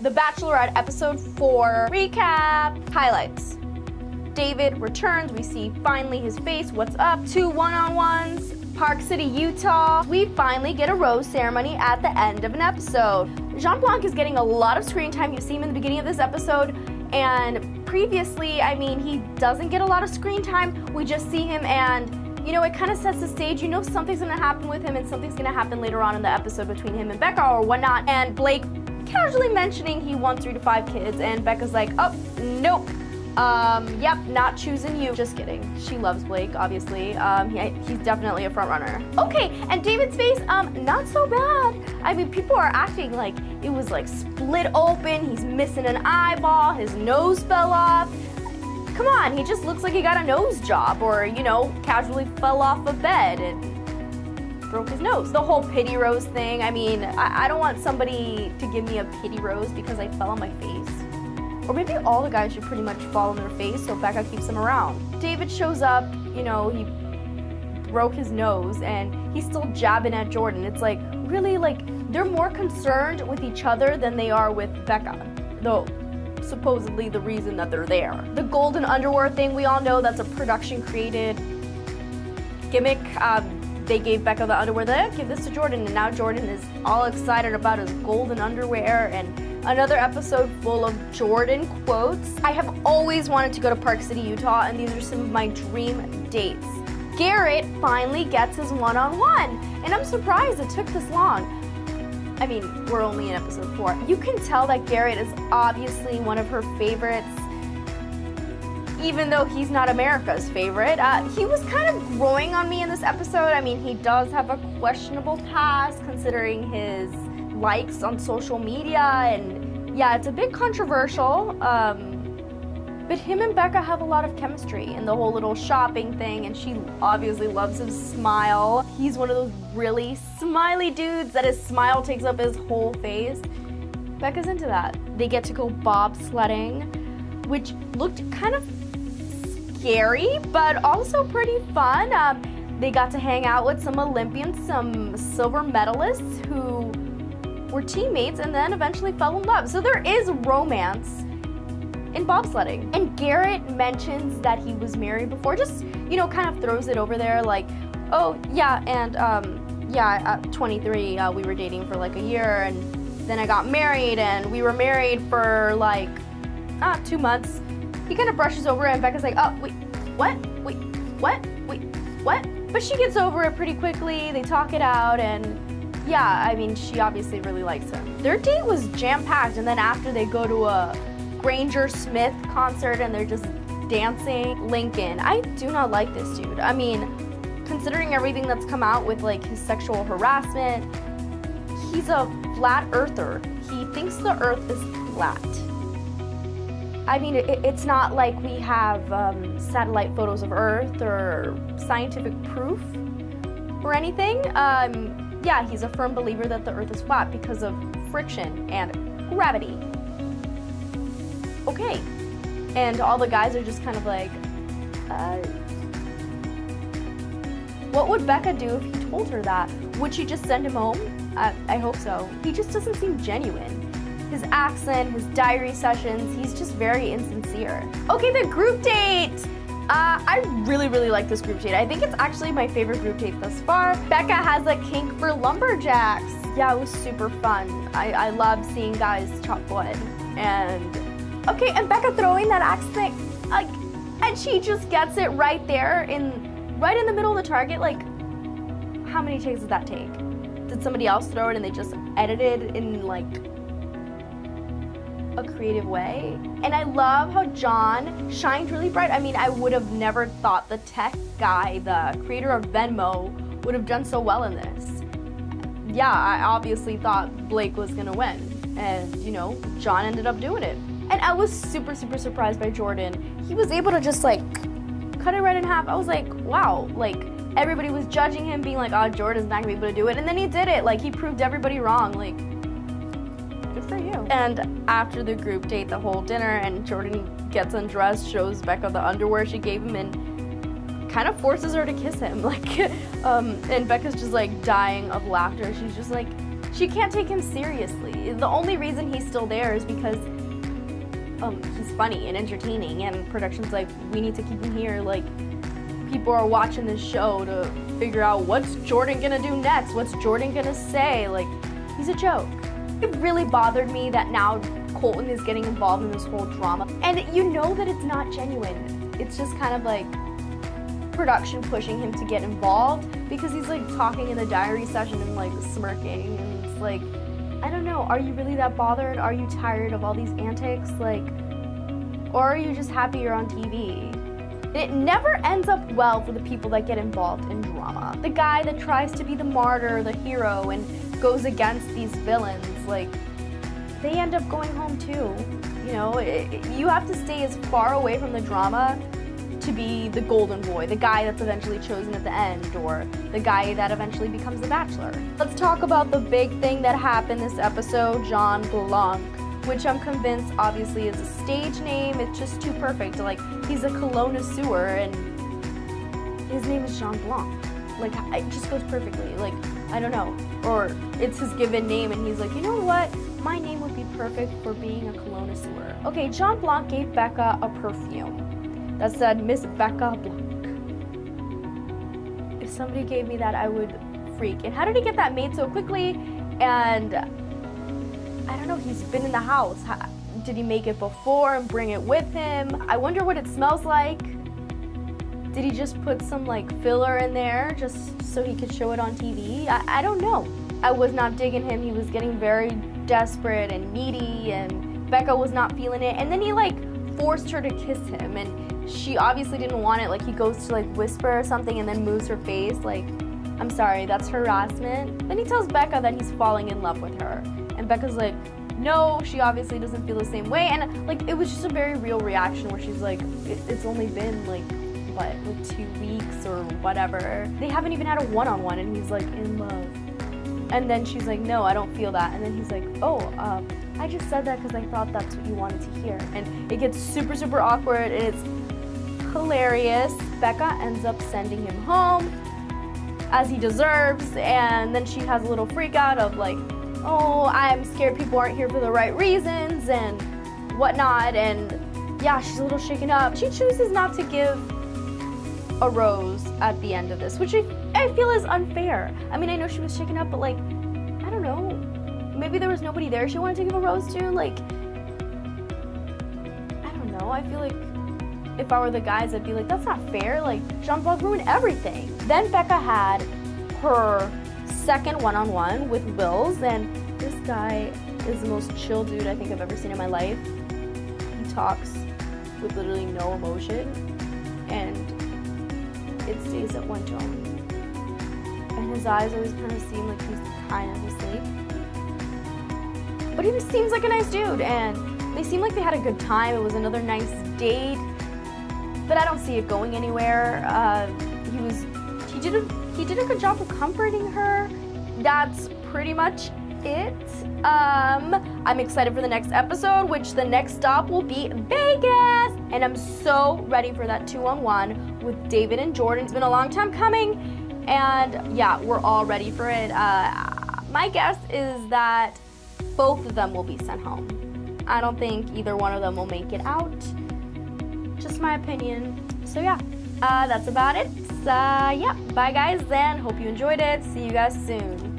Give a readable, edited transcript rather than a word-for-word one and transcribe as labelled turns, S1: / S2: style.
S1: The Bachelorette episode 4 recap highlights. David returns. We see finally his face. What's up? 2 one-on-ones. Park City, Utah. We finally get a rose ceremony at the end of an episode. Blanc is getting a lot of screen time. You see him in the beginning of this episode, and previously, I mean, he doesn't get a lot of screen time. We just see him, and you know, it kind of sets the stage. You know something's gonna happen with him, and something's gonna happen later on in the episode between him and Becca or whatnot. And Blake casually mentioning he wants 3 to 5 kids, and Becca's like, oh, nope. Yep, not choosing you. Just kidding. She loves Blake, obviously. He's definitely a front runner. Okay, and David's face, not so bad. I mean, people are acting like it was like split open. He's missing an eyeball. His nose fell off. Come on, he just looks like he got a nose job, or, you know, casually fell off a bed and broke his nose. The whole pity rose thing, I mean, I don't want somebody to give me a pity rose because I fell on my face. Or maybe all the guys should pretty much fall on their face so Becca keeps him around. David shows up, you know, he broke his nose and he's still jabbing at Jordan. It's like, really, like, they're more concerned with each other than they are with Becca, though supposedly the reason that they're there. The golden underwear thing, we all know that's a production created gimmick. They gave Becca the underwear, they give this to Jordan, and now Jordan is all excited about his golden underwear, and another episode full of Jordan quotes. I have always wanted to go to Park City, Utah, and these are some of my dream dates. Garrett finally gets his one-on-one, and I'm surprised it took this long. I mean, we're only in episode 4. You can tell that Garrett is obviously one of her favorites, even though he's not America's favorite. He was kind of growing on me in this episode. I mean, he does have a questionable past considering his likes on social media, and yeah, it's a bit controversial. But him and Becca have a lot of chemistry in the whole little shopping thing, and she obviously loves his smile. He's one of those really smiley dudes that his smile takes up his whole face. Becca's into that. They get to go bobsledding, which looked kind of scary, but also pretty fun. They got to hang out with some Olympians, some silver medalists who were teammates and then eventually fell in love. So there is romance in bobsledding. And Garrett mentions that he was married before, just, you know, kind of throws it over there like, oh, yeah, and at 23, we were dating for like a year, and then I got married, and we were married for like 2 months. He kind of brushes over it, and Becca's like, oh, wait, what? Wait, what? Wait, what? But she gets over it pretty quickly. They talk it out, and yeah, I mean, she obviously really likes him. Their date was jam-packed, and then after they go to a Granger Smith concert and they're just dancing. Lincoln, I do not like this dude. I mean, considering everything that's come out with like his sexual harassment, he's a flat earther. He thinks the earth is flat. I mean, it's not like we have satellite photos of Earth or scientific proof or anything. Yeah, he's a firm believer that the Earth is flat because of friction and gravity. Okay. And all the guys are just kind of like, what would Becca do if he told her that? Would she just send him home? I hope so. He just doesn't seem genuine. His accent, his diary sessions, he's just very insincere. Okay, the group date. I really, really like this group date. I think it's actually my favorite group date thus far. Becca has a kink for lumberjacks. Yeah, it was super fun. I love seeing guys chop wood. And, okay, and Becca throwing that axe thing, like, and she just gets it right there, right in the middle of the target. Like, how many takes did that take? Did somebody else throw it and they just edited in, like, a creative way? And I love how John shined really bright. I mean, I would have never thought the tech guy, the creator of Venmo, would have done so well in this. Yeah, I obviously thought Blake was gonna win, and you know, John ended up doing it. And I was super, super surprised by Jordan. He was able to just like cut it right in half. I was like, wow, like everybody was judging him, being like, oh, Jordan's not gonna be able to do it, and then he did it. Like, he proved everybody wrong. Like, good for you. And after the group date, the whole dinner, and Jordan gets undressed, shows Becca the underwear she gave him, and kind of forces her to kiss him. Like, and Becca's just like dying of laughter. She's just like, She can't take him seriously. The only reason he's still there is because he's funny and entertaining, and production's like, we need to keep him here. Like, people are watching this show to figure out what's Jordan gonna do next, what's Jordan gonna say. Like, he's a joke. It really bothered me that now Colton is getting involved in this whole drama, and you know that it's not genuine. It's just kind of like production pushing him to get involved because he's like talking in the diary session and like smirking, and it's like, I don't know, are you really that bothered? Are you tired of all these antics? Like, or are you just happy you're on TV? It never ends up well for the people that get involved in drama. The guy that tries to be the martyr, the hero, and goes against these villains, like, they end up going home too. You know, you have to stay as far away from the drama to be the golden boy, the guy that's eventually chosen at the end, or the guy that eventually becomes the Bachelor. Let's talk about the big thing that happened this episode, John Blanc, which I'm convinced obviously is a stage name. It's just too perfect. Like, he's a connoisseur and his name is John Blanc. Like, it just goes perfectly. Like, I don't know. Or it's his given name and he's like, you know what? My name would be perfect for being a connoisseur. Okay, John Blanc gave Becca a perfume that said Miss Becca Blanc. If somebody gave me that, I would freak. And how did he get that made so quickly? And I don't know, he's been in the house. Did he make it before and bring it with him? I wonder what it smells like. Did he just put some like filler in there just so he could show it on TV? I don't know. I was not digging him. He was getting very desperate and needy, and Becca was not feeling it. And then he like forced her to kiss him, and she obviously didn't want it. Like, he goes to like whisper or something and then moves her face. Like, I'm sorry, that's harassment. Then he tells Becca that he's falling in love with her. And Becca's like, no, she obviously doesn't feel the same way. And like, it was just a very real reaction where she's like, it's only been like, what, like 2 weeks or whatever. They haven't even had a one-on-one, and he's like in love. And then she's like, no, I don't feel that. And then he's like, oh, I just said that because I thought that's what you wanted to hear. And it gets super, super awkward, and it's hilarious. Becca ends up sending him home, as he deserves, and then she has a little freak out of like, oh, I'm scared people aren't here for the right reasons and whatnot, and yeah, she's a little shaken up. She chooses not to give a rose at the end of this, which I feel is unfair. I mean, I know she was shaken up, but like, I don't know, maybe there was nobody there she wanted to give a rose to. Like, I don't know, I feel like if I were the guys, I'd be like, that's not fair. Like, Jean Blanc ruined everything. Then Becca had her second one-on-one with Wills, and this guy is the most chill dude I think I've ever seen in my life. He talks with literally no emotion, and it stays at one tone. And his eyes always kind of seem like he's kind of asleep. But he just seems like a nice dude, and they seem like they had a good time. It was another nice date, but I don't see it going anywhere. He did a good job of comforting her. That's pretty much it. I'm excited for the next episode, which the next stop will be Vegas. And I'm so ready for that 2-on-1 with David and Jordan. It's been a long time coming, and yeah, we're all ready for it. My guess is that both of them will be sent home. I don't think either one of them will make it out. Just my opinion. So yeah, that's about it. Yeah, bye guys, and hope you enjoyed it. See you guys soon.